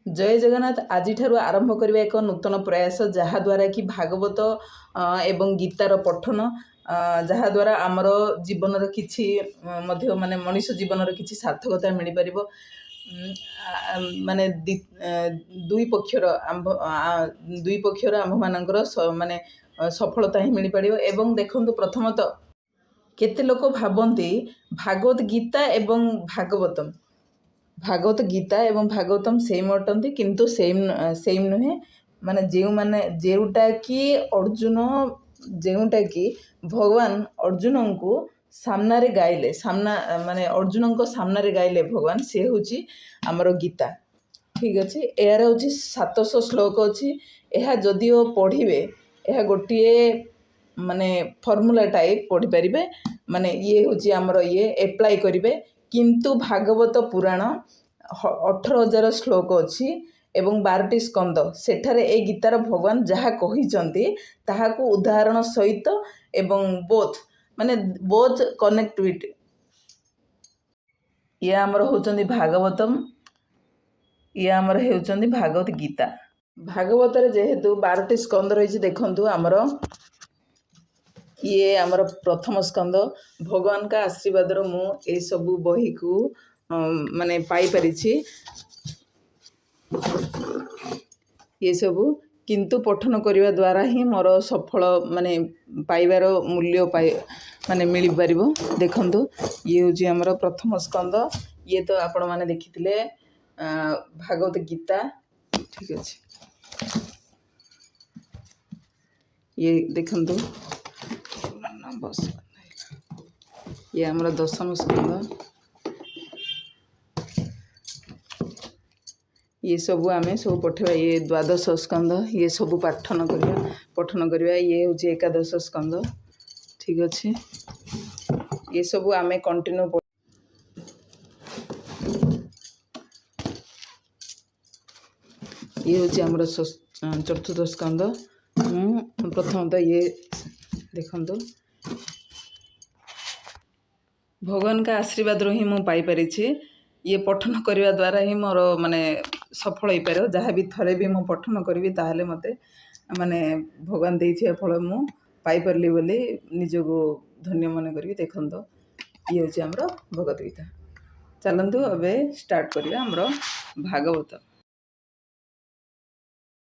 जय जगन्नाथ। आज आरंभ करवा एक नूतन प्रयास जहाद्वारा कि भागवत एवं गीतार पठन जहाद्वारा आमर जीवन किसी माने मनीष जीवन किसी सार्थकता मिल पार माने दुई पक्षर आम्भ मानकर माने सफलता ही मिल पार। एवं देखंतु प्रथमतः केते लोक भावती भागवत गीता एवं भागवत गीता एवं भागवतम सेम अटंती किंतु सेम नुहे माने जोटा कि भगवान अर्जुन को सामना रे गाइले माने अर्जुन को सामना रे गाइले भगवान से होची आमर गीता। ठीक अच्छे यार हूँ 700 श्लोक अच्छी यह जदिओ पढ़े यह गोटे माने फर्मूला टाइप पढ़ी पारे माने ये हूँ आमर ये एप्लाई करेंगे। किंतु भागवत पुराण 18,000 श्लोक अच्छी एवं 12टी स्कंद सेठारे ए गीतार भगवान जहाँ कही ताहाकू उदाहरण सहित एवं बोथ कनेक्टिविटी ये आमर होचंदी भागवतम ये आमर होचंदी भागवत गीता। भागवत जेहेतु 12टी स्कंद रही देखंतु आमर ये आमर प्रथम स्कंद भगवान का आशीर्वाद मु ए सबू बही को माने पाई परिछि ये सबू किंतु पठन करने द्वारा ही मोर सफल माने पाइबार मूल्य माने मिल पार। देखंतु ये हूँ आमर प्रथम स्कंद ये तो आपण माने देखिथिले भागवत गीता। ठीक अच्छे ये देखंतु बस ये आमर दशम स्कंद ये सबू आम सब पठेबा ये द्वादश स्कंद ये सबू पठन करवा ये हूँ एकादश स्कंद। ठीक अच्छे ये सबू आम कंटिन्यू ये हूँ आमर चतुर्थ स्कंद। प्रथमतः ये देखंतु भगवान का आशीर्वाद ही मु पाई परिछि ये पठन करने द्वारा ही मोर माने सफल हो पार। जहाँ भी थरे भी मु पठन करी ताहले मते माने भगवान देइथिया फल मु पाई परली बोली निजको धन्य मन करी। देखंतु ये हूँ आमर भगवत गीता। चलंतु अबे स्टार्ट करिया आमर भागवत।